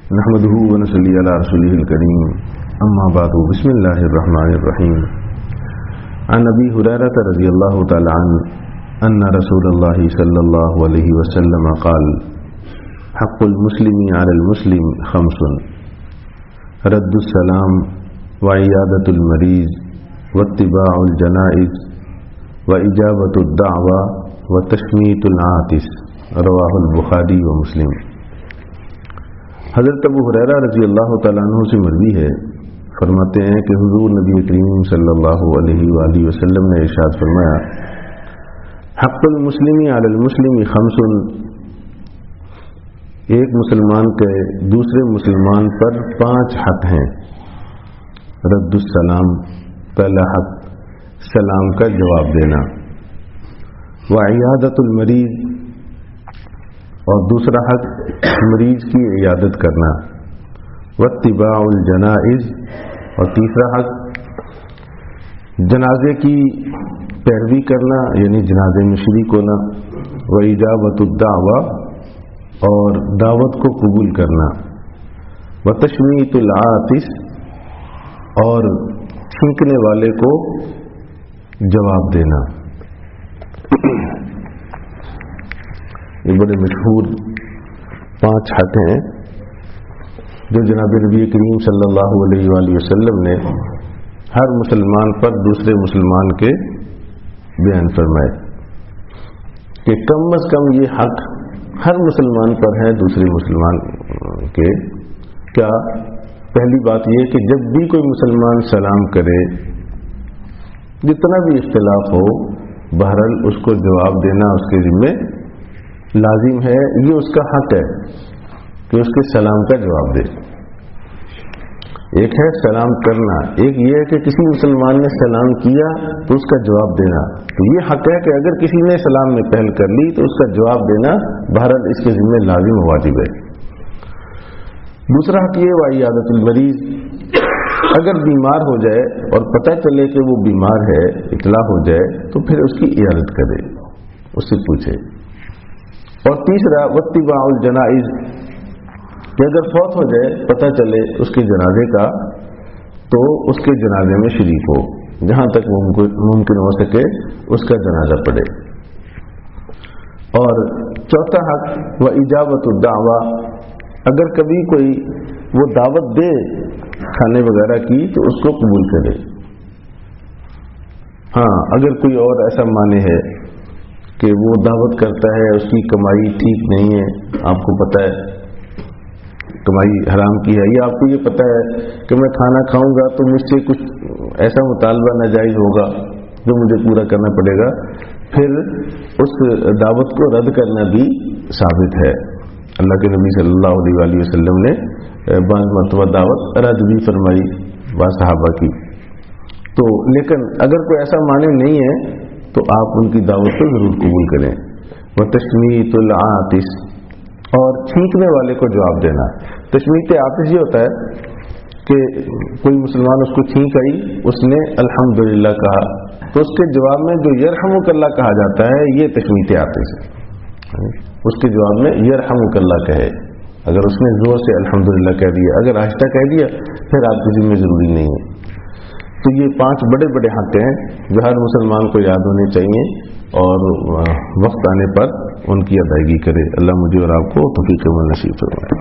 نحمده ونصلي على رسوله الكريم اما بعد بسم الله الرحمن الرحيم عن ابي هريرة رضي الله تعالى عنه ان رسول الله صلى الله عليه وسلم قال حق المسلم على المسلم خمس رد السلام وعيادة المريض واتباع الجنائز وإجابة الدعوة وتشميت العاطس رواہ البخاری و مسلم۔ حضرت ابو ہریرہ رضی اللہ تعالیٰ عنہ سے مروی ہے، فرماتے ہیں کہ حضور نبی کریم صلی اللہ علیہ وآلہ وسلم نے ارشاد فرمایا، حق المسلم علی المسلم خمس، ایک مسلمان کے دوسرے مسلمان پر 5 حق ہیں۔ رد السلام، پہلا حق سلام کا جواب دینا، وعیادت المریض، اور دوسرا حق مریض کی عیادت کرنا، واتباع الجنائز، اور تیسرا حق جنازے کی پیروی کرنا یعنی جنازے میں شریک ہونا، واجابۃ الدعوہ، اور دعوت کو قبول کرنا، وتشمیت العاطس، اور چھینکنے والے کو جواب دینا۔ یہ بڑے مشہور 5 حق ہیں جو جناب نبی کریم صلی اللہ علیہ وآلہ وسلم نے ہر مسلمان پر دوسرے مسلمان کے بیان فرمائے کہ کم از کم یہ حق ہر مسلمان پر ہے دوسرے مسلمان کے۔ کیا؟ پہلی بات یہ کہ جب بھی کوئی مسلمان سلام کرے، جتنا بھی اختلاف ہو، بہرحال اس کو جواب دینا اس کے ذمہ لازم ہے، یہ اس کا حق ہے کہ اس کے سلام کا جواب دے۔ ایک ہے سلام کرنا، ایک یہ ہے کہ کسی مسلمان نے سلام کیا تو اس کا جواب دینا، تو یہ حق ہے کہ اگر کسی نے سلام میں پہل کر لی تو اس کا جواب دینا بہرحال اس کے ذمہ لازم و واجب ہے۔ دوسرا حق یہ وعیادۃ المریض، اگر بیمار ہو جائے اور پتہ چلے کہ وہ بیمار ہے، اطلاع ہو جائے تو پھر اس کی عیادت کرے، اس سے پوچھے۔ اور تیسرا واتباع الجنائز، کہ اگر فوت ہو جائے، پتہ چلے اس کے جنازے کا، تو اس کے جنازے میں شریک ہو، جہاں تک ممکن ہو سکے اس کا جنازہ پڑھے۔ اور چوتھا حق واجابۃ الدعوہ، اگر کبھی کوئی وہ دعوت دے کھانے وغیرہ کی تو اس کو قبول کرے۔ ہاں، اگر کوئی اور ایسا مانے ہے کہ وہ دعوت کرتا ہے، اس کی کمائی ٹھیک نہیں ہے، آپ کو پتہ ہے کمائی حرام کی ہے، یا آپ کو یہ پتہ ہے کہ میں کھانا کھاؤں گا تو مجھ سے کچھ ایسا مطالبہ ناجائز ہوگا جو مجھے پورا کرنا پڑے گا، پھر اس دعوت کو رد کرنا بھی ثابت ہے۔ اللہ کے نبی صلی اللہ علیہ وآلہ وسلم نے بعض مرتبہ دعوت رد بھی فرمائی بعض صحابہ کی۔ تو لیکن اگر کوئی ایسا معنی نہیں ہے تو آپ ان کی دعوت کو ضرور قبول کریں۔ وتشمیت العاطس، اور چھینکنے والے کو جواب دینا۔ تشمیت عاطس یہ ہوتا ہے کہ کوئی مسلمان اس کو چھینک آئی، اس نے الحمدللہ کہا، تو اس کے جواب میں جو یرحمک اللہ کہا جاتا ہے یہ تشمیت عاطس ہے۔ اس کے جواب میں یرحمک اللہ کہے، اگر اس نے زور سے الحمدللہ کہہ دیا، اگر آہستہ کہہ دیا پھر آپ کی ذمہ ضروری نہیں ہے۔ تو یہ 5 بڑے بڑے حق ہیں جو ہر مسلمان کو یاد ہونے چاہیے اور وقت آنے پر ان کی ادائیگی کرے۔ اللہ مجھے اور آپ کو توفیق عمل نصیب فرمائے۔